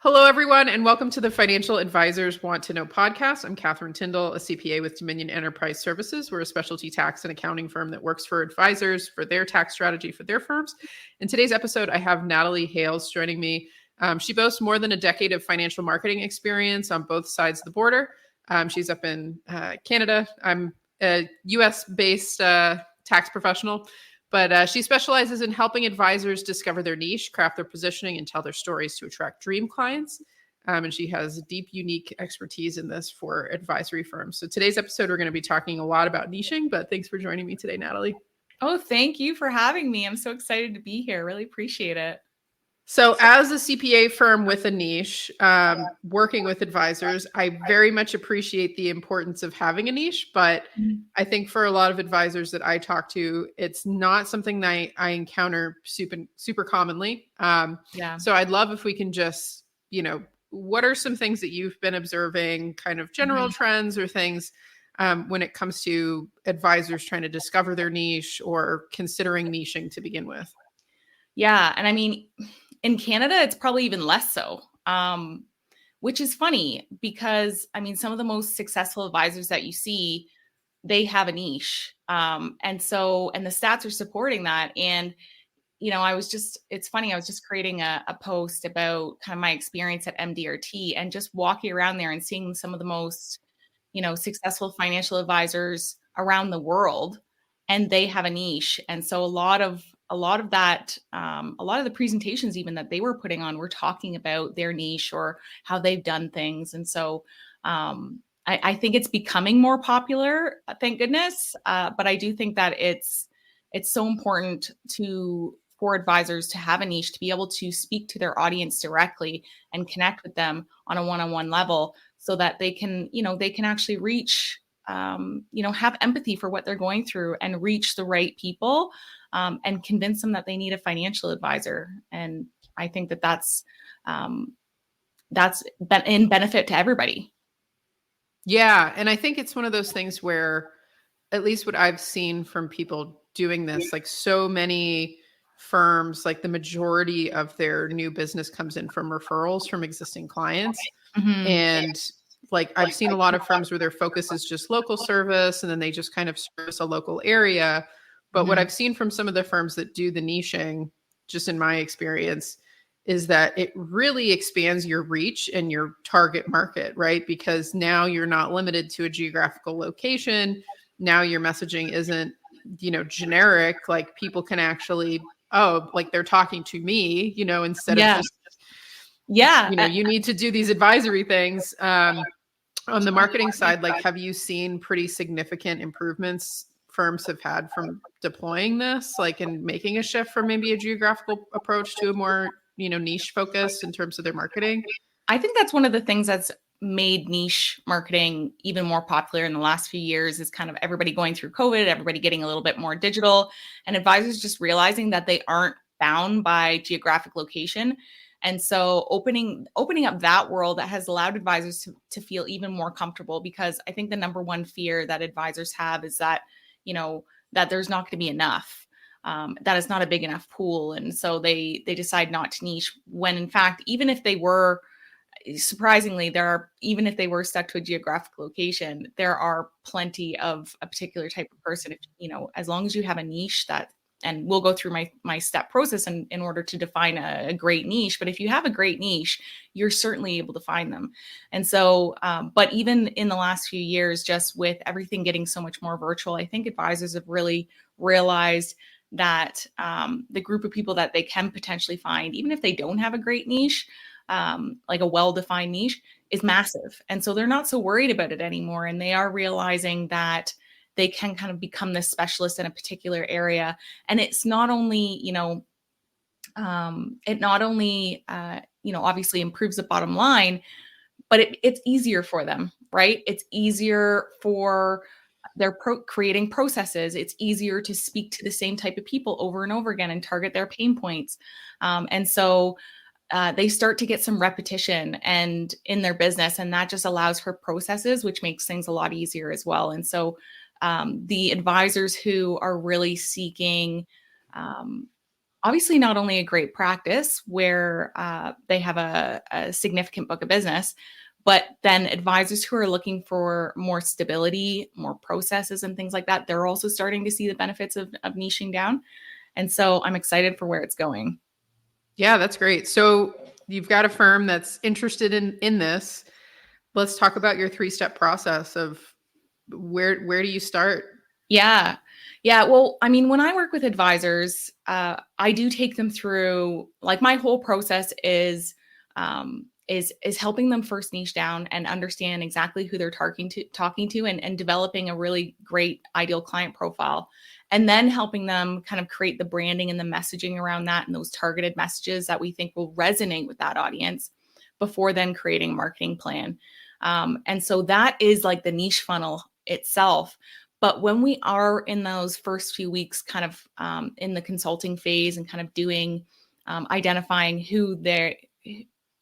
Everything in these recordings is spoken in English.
Hello, everyone, and welcome to the Financial Advisors Want to Know podcast. I'm Catherine Tindall, a CPA with Dominion Enterprise Services. We're a specialty tax and accounting firm that works for advisors for their tax strategy for their firms. In today's episode, I have Natalie Hales joining me. She boasts more than a decade of financial marketing experience on both sides of the border. She's up in Canada. I'm a US-based tax professional. But she specializes in helping advisors discover their niche, craft their positioning, and tell their stories to attract dream clients. And she has deep, unique expertise in this for advisory firms. So today's episode, we're going to be talking a lot about niching, but thanks for joining me today, Natalie. Oh, thank you for having me. I'm so excited to be here. Really appreciate it. So as a CPA firm with a niche, working with advisors, I very much appreciate the importance of having a niche, but I think for a lot of advisors that I talk to, it's not something that I encounter super commonly. So I'd love if we can just, what are some things that you've been observing, kind of general trends or things when it comes to advisors trying to discover their niche or considering niching to begin with? Yeah. And I mean, in Canada, it's probably even less so, which is funny because, I mean, some of the most successful advisors that you see, they have a niche. And the stats are supporting that. And, it's funny, I was just creating a post about kind of my experience at MDRT and just walking around there and seeing some of the most, successful financial advisors around the world, and they have a niche. And so a lot of the presentations even that they were putting on were talking about their niche or how they've done things. And so I think it's becoming more popular, thank goodness. But I do think that it's so important for advisors to have a niche, to be able to speak to their audience directly and connect with them on a one-on-one level so that they can actually reach, have empathy for what they're going through and reach the right people. And convince them that they need a financial advisor. And I think that's in benefit to everybody. Yeah. And I think it's one of those things where, at least what I've seen from people doing this, like so many firms, like the majority of their new business comes in from referrals from existing clients. And like I've seen a lot of firms where their focus is just local service and then they just kind of service a local area. But what I've seen from some of the firms that do the niching, just in my experience, is that it really expands your reach and your target market, right? Because now you're not limited to a geographical location. Now your messaging isn't, generic. Like people can actually, like they're talking to me, instead of just, you need to do these advisory things. On the marketing side, like, have you seen pretty significant improvements firms have had from deploying this, like in making a shift from maybe a geographical approach to a more, niche focus in terms of their marketing? I think that's one of the things that's made niche marketing even more popular in the last few years is kind of everybody going through COVID, everybody getting a little bit more digital, and advisors just realizing that they aren't bound by geographic location. And so opening up that world that has allowed advisors to feel even more comfortable, because I think the number one fear that advisors have is that that there's not going to be enough, that it's not a big enough pool. And so they decide not to niche when in fact, even if they were, surprisingly, even if they were stuck to a geographic location, there are plenty of a particular type of person, as long as you have a niche and we'll go through my step process in order to define a great niche. But if you have a great niche, you're certainly able to find them. And so, but even in the last few years, just with everything getting so much more virtual, I think advisors have really realized that the group of people that they can potentially find, even if they don't have a great niche, like a well-defined niche, is massive. And so they're not so worried about it anymore. And they are realizing that they can kind of become this specialist in a particular area. And it's not only, obviously improves the bottom line, but it's easier for them, right? It's easier for their creating processes. It's easier to speak to the same type of people over and over again and target their pain points. And so they start to get some repetition and in their business, and that just allows for processes, which makes things a lot easier as well. And so the advisors who are really seeking obviously not only a great practice where they have a significant book of business, but then advisors who are looking for more stability, more processes and things like that, they're also starting to see the benefits of niching down. And so I'm excited for where it's going. Yeah, that's great. So you've got a firm that's interested in this. Let's talk about your three-step process of where do you start? Yeah. Yeah. Well, I mean, when I work with advisors, I do take them through, like, my whole process is helping them first niche down and understand exactly who they're talking to and developing a really great ideal client profile. And then helping them kind of create the branding and the messaging around that and those targeted messages that we think will resonate with that audience before then creating a marketing plan. And so that is like the niche funnel itself. But when we are in those first few weeks, kind of in the consulting phase and kind of doing identifying who they're,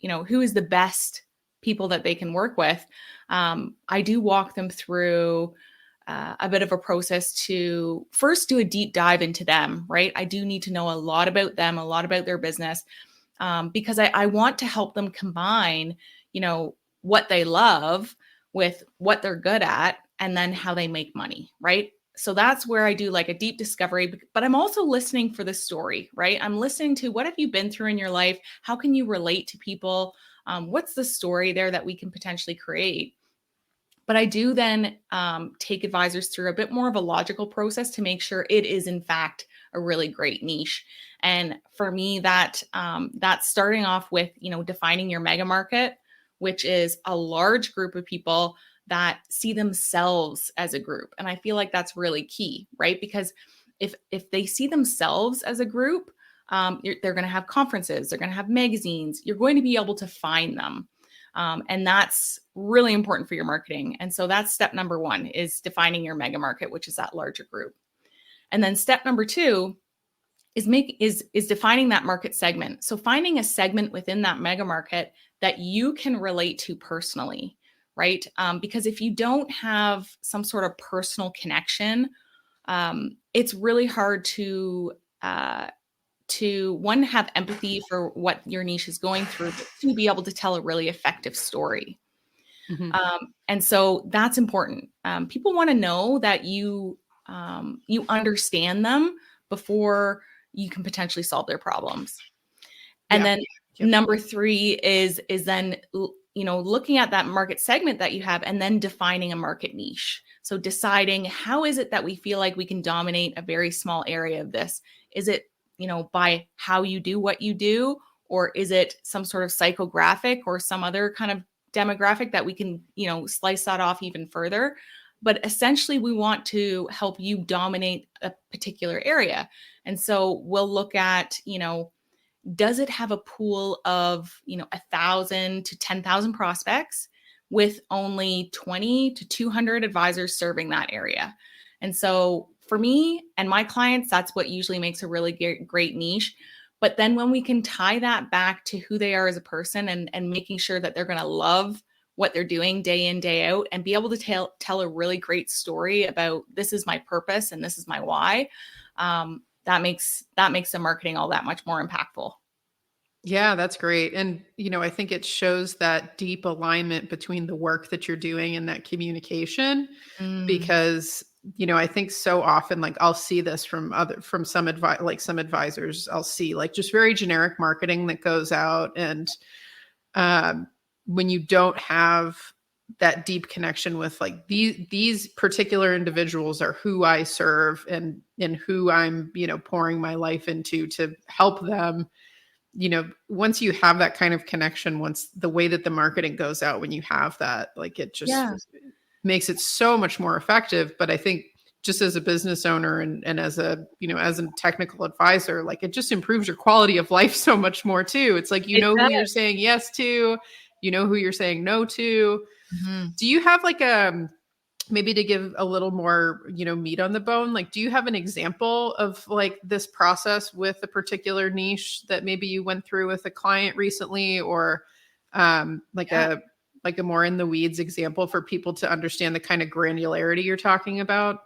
who is the best people that they can work with, I do walk them through a bit of a process to first do a deep dive into them, right? I do need to know a lot about them, a lot about their business, because I want to help them combine, what they love with what they're good at and then how they make money, right? So that's where I do like a deep discovery, but I'm also listening for the story, right? I'm listening to what have you been through in your life? How can you relate to people? What's the story there that we can potentially create? But I do then take advisors through a bit more of a logical process to make sure it is in fact a really great niche. And for me, that's starting off with defining your mega market, which is a large group of people that see themselves as a group. And I feel like that's really key, right? Because if they see themselves as a group, they're going to have conferences, they're going to have magazines, you're going to be able to find them. And that's really important for your marketing. And so that's step number one, is defining your mega market, which is that larger group. And then step number two is defining that market segment. So finding a segment within that mega market that you can relate to personally, right? Because if you don't have some sort of personal connection, it's really hard to one, have empathy for what your niche is going through, but to be able to tell a really effective story. Mm-hmm. And so that's important. People want to know that you understand them before you can potentially solve their problems. And then number three is then looking at that market segment that you have and then defining a market niche. So deciding, how is it that we feel like we can dominate a very small area of this? Is it by how you do what you do, or is it some sort of psychographic or some other kind of demographic that we can slice that off even further? But essentially, we want to help you dominate a particular area. And so we'll look at, does it have a pool of 1,000 to 10,000 prospects with only 20 to 200 advisors serving that area? And so for me and my clients, that's what usually makes a really great niche. But then when we can tie that back to who they are as a person and making sure that they're going to love what they're doing day in, day out, and be able to tell a really great story about, this is my purpose and this is my why, that makes the marketing all that much more impactful. Yeah, that's great. And, I think it shows that deep alignment between the work that you're doing and that communication, because, I think so often, like, I'll see this from some advisors, I'll see like just very generic marketing that goes out. And when you don't have that deep connection with like these particular individuals are who I serve and who I'm, pouring my life into to help them, once you have that kind of connection, once the way that the marketing goes out, when you have that, like, it just makes it so much more effective. But I think just as a business owner and as a, as a technical advisor, like, it just improves your quality of life so much more too. It's like, who you're saying yes to, who you're saying no to. Mm-hmm. Do you have like maybe to give a little more, meat on the bone, like, do you have an example of like this process with a particular niche that maybe you went through with a client recently, or like a more in the weeds example for people to understand the kind of granularity you're talking about?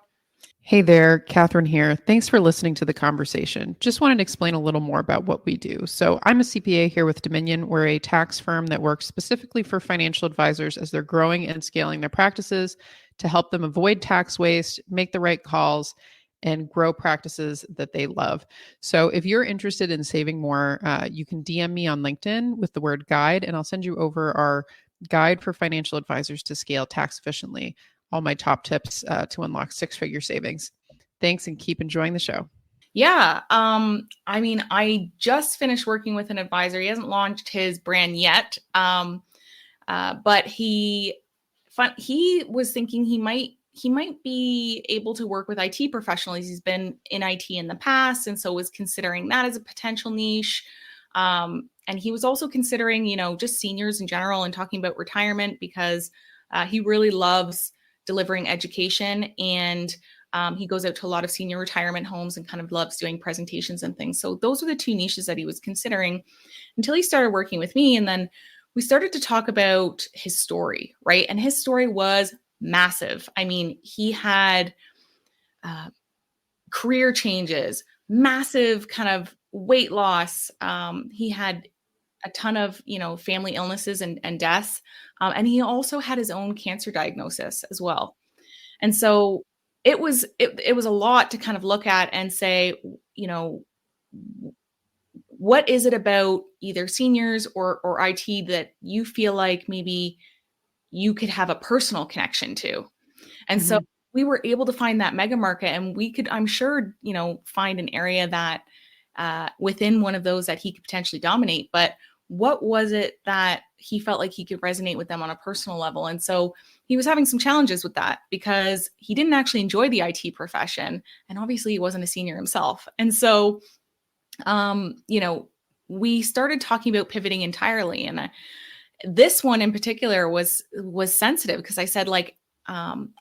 Hey there, Catherine here. Thanks for listening to the conversation. Just wanted to explain a little more about what we do. So, I'm a CPA here with Dominion. We're a tax firm that works specifically for financial advisors as they're growing and scaling their practices to help them avoid tax waste, make the right calls, and grow practices that they love. So, if you're interested in saving more, you can DM me on LinkedIn with the word guide, and I'll send you over our guide for financial advisors to scale tax efficiently, all my top tips to unlock six-figure savings. Thanks and keep enjoying the show. Yeah. I mean, I just finished working with an advisor. He hasn't launched his brand yet. But he was thinking he might be able to work with IT professionals. He's been in IT in the past, and so was considering that as a potential niche. And he was also considering, just seniors in general and talking about retirement because he really loves delivering education, and he goes out to a lot of senior retirement homes and kind of loves doing presentations and things. So those are the two niches that he was considering until he started working with me. And then we started to talk about his story, right? And his story was massive. I mean, he had career changes, massive kind of weight loss. He had a ton of, family illnesses and deaths. And he also had his own cancer diagnosis as well. And so it was a lot to kind of look at and say, what is it about either seniors or IT that you feel like maybe you could have a personal connection to? And so we were able to find that mega market, and we could, I'm sure, find an area that within one of those that he could potentially dominate. But what was it that he felt like he could resonate with them on a personal level? And so he was having some challenges with that because he didn't actually enjoy the IT profession. And obviously he wasn't a senior himself. And so, we started talking about pivoting entirely. And this one in particular was sensitive because I said,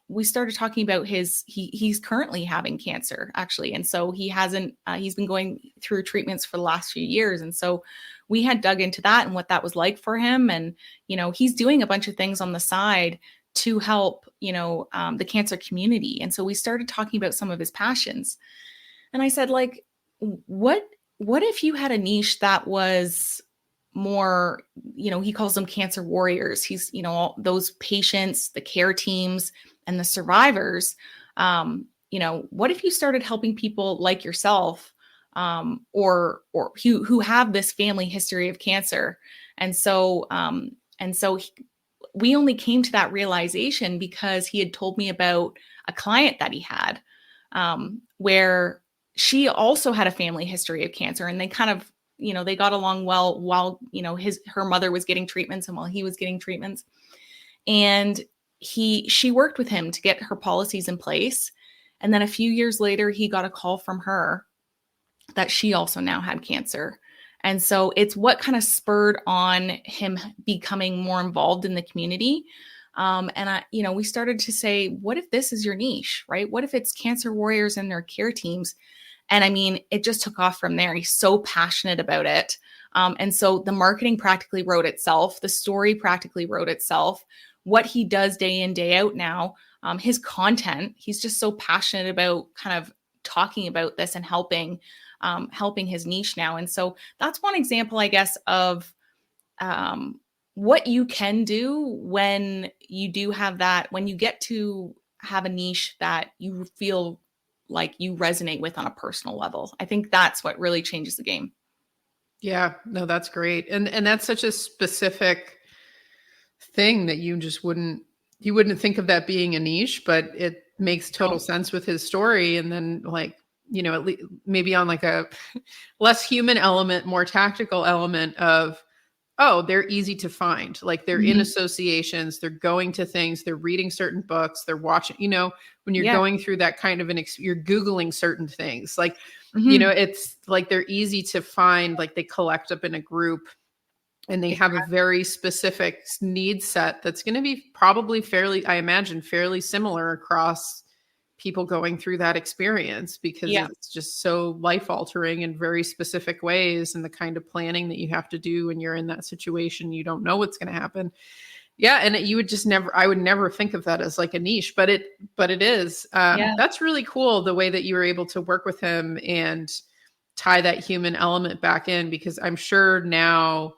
we started talking about he's currently having cancer actually. And so he's been going through treatments for the last few years. And so we had dug into that and what that was like for him. And, he's doing a bunch of things on the side to help, the cancer community. And so we started talking about some of his passions. And I said, what if you had a niche that was more, he calls them cancer warriors. He's, all those patients, the care teams, and the survivors. What if you started helping people like yourself, or who have this family history of cancer? And so, we only came to that realization because he had told me about a client that he had, where she also had a family history of cancer, and they kind of, they got along well while, her mother was getting treatments and while he was getting treatments. And she worked with him to get her policies in place. And then a few years later, he got a call from her that she also now had cancer. And so it's what kind of spurred on him becoming more involved in the community. We started to say, what if this is your niche, right? What if it's cancer warriors and their care teams? And I mean, it just took off from there. He's so passionate about it. And so the marketing practically wrote itself. The story practically wrote itself. What he does day in, day out now, his content, he's just so passionate about kind of talking about this and helping his niche now. And so that's one example, I guess, of what you can do when you do have that, when you get to have a niche that you feel like you resonate with on a personal level. I think that's what really changes the game. Yeah, no, that's great. And that's such a specific thing that you wouldn't think of that being a niche, but it makes total sense with his story. And then at least maybe on like a less human element, more tactical element of, oh, they're easy to find. Like they're in associations, they're going to things, they're reading certain books, they're watching, when you're going through that kind of you're Googling certain things, like, it's like, they're easy to find, like they collect up in a group and they have a very specific need set that's going to be probably I imagine fairly similar across people going through that experience because it's just so life altering in very specific ways, and the kind of planning that you have to do when you're in that situation, you don't know what's going to happen. Yeah. And you would just never, I would never think of that as like a niche, but it is. Yeah. That's really cool. The way that you were able to work with him and tie that human element back in, because I'm sure now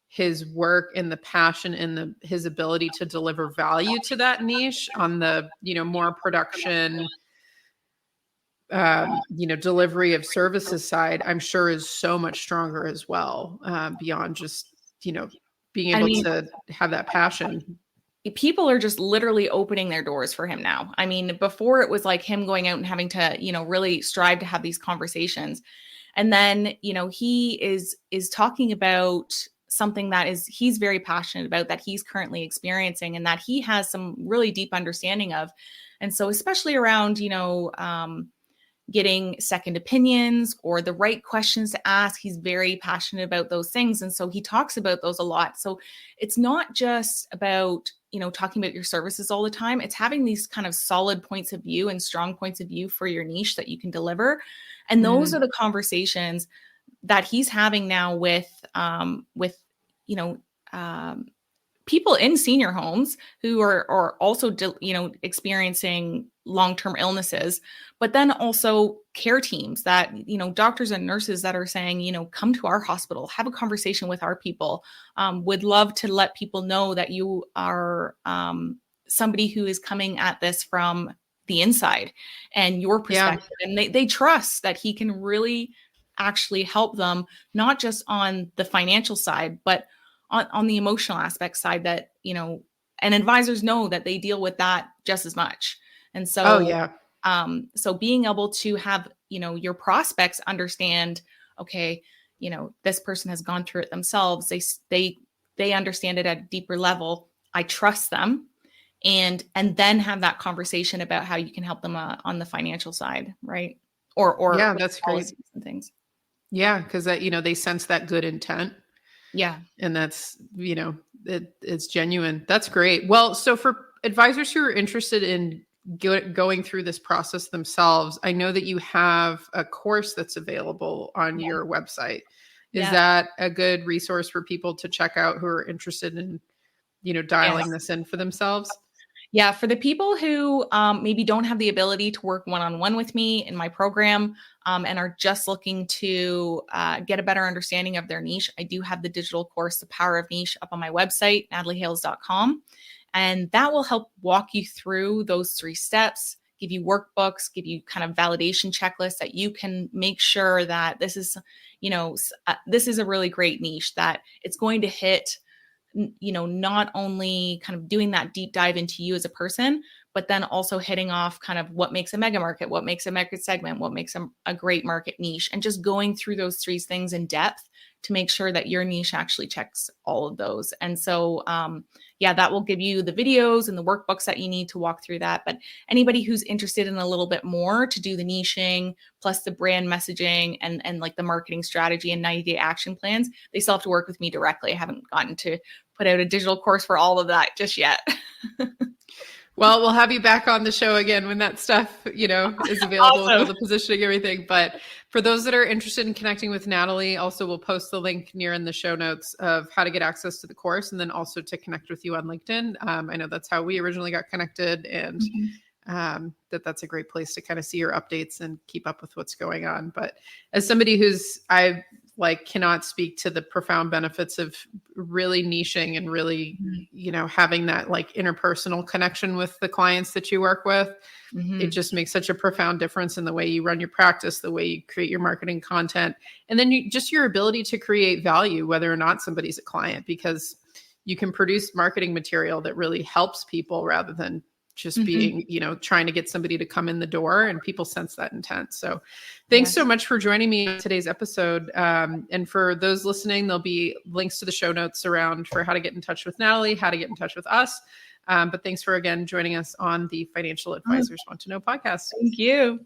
his work and the passion and his ability to deliver value to that niche on the, more production, delivery of services side, I'm sure is so much stronger as well, beyond just, being I able mean, to have that passion. people are just literally opening their doors for him now. I mean, before it was like him going out and having to, really strive to have these conversations. And then, he is talking about something that he's very passionate about, that he's currently experiencing and that he has some really deep understanding of. And so especially around, getting second opinions or the right questions to ask, he's very passionate about those things. And so he talks about those a lot. So it's not just about, talking about your services all the time. It's having these kind of solid points of view and strong points of view for your niche that you can deliver. And those are the conversations that he's having now with people in senior homes who are also, experiencing long-term illnesses, but then also care teams that, doctors and nurses that are saying, come to our hospital, have a conversation with our people. Would love to let people know that you are somebody who is coming at this from the inside and your perspective. Yeah. And they trust that he can really actually help them, not just on the financial side, but on the emotional aspect side, that, and advisors know that they deal with that just as much. And so, so being able to have, your prospects understand, okay, this person has gone through it themselves. They understand it at a deeper level. I trust them. And then have that conversation about how you can help them on the financial side. Right. Or yeah, that's great. And things. Yeah. Cause that, they sense that good intent. Yeah. And that's, it's genuine. That's great. Well, so for advisors who are interested in going through this process themselves, I know that you have a course that's available on your website. Is that a good resource for people to check out who are interested in, dialing this in for themselves? Yeah, for the people who maybe don't have the ability to work one-on-one with me in my program and are just looking to get a better understanding of their niche, I do have the digital course, The Power of Niche, up on my website, nataliehales.com. And that will help walk you through those 3 steps, give you workbooks, give you kind of validation checklists that you can make sure that this is, this is a really great niche, that it's going to hit, not only kind of doing that deep dive into you as a person, but then also hitting off kind of what makes a mega market, what makes a market segment, what makes a great market niche, and just going through those 3 things in depth to make sure that your niche actually checks all of those. And so, that will give you the videos and the workbooks that you need to walk through that. But anybody who's interested in a little bit more to do the niching, plus the brand messaging and like the marketing strategy and 90-day action plans, they still have to work with me directly. I haven't gotten to put out a digital course for all of that just yet. Well, we'll have you back on the show again when that stuff, is available with all the positioning, everything. But for those that are interested in connecting with Natalie, also we'll post the link near in the show notes of how to get access to the course, and then also to connect with you on LinkedIn. I know that's how we originally got connected, and that's a great place to kind of see your updates and keep up with what's going on. But as somebody I cannot speak to the profound benefits of really niching and really, having that like interpersonal connection with the clients that you work with. It just makes such a profound difference in the way you run your practice, the way you create your marketing content, and then your ability to create value, whether or not somebody's a client, because you can produce marketing material that really helps people rather than just being, trying to get somebody to come in the door, and people sense that intent. So thanks so much for joining me in today's episode. And for those listening, there'll be links to the show notes around for how to get in touch with Natalie, how to get in touch with us. But thanks for, again, joining us on the Financial Advisors Want to Know podcast. Thank you.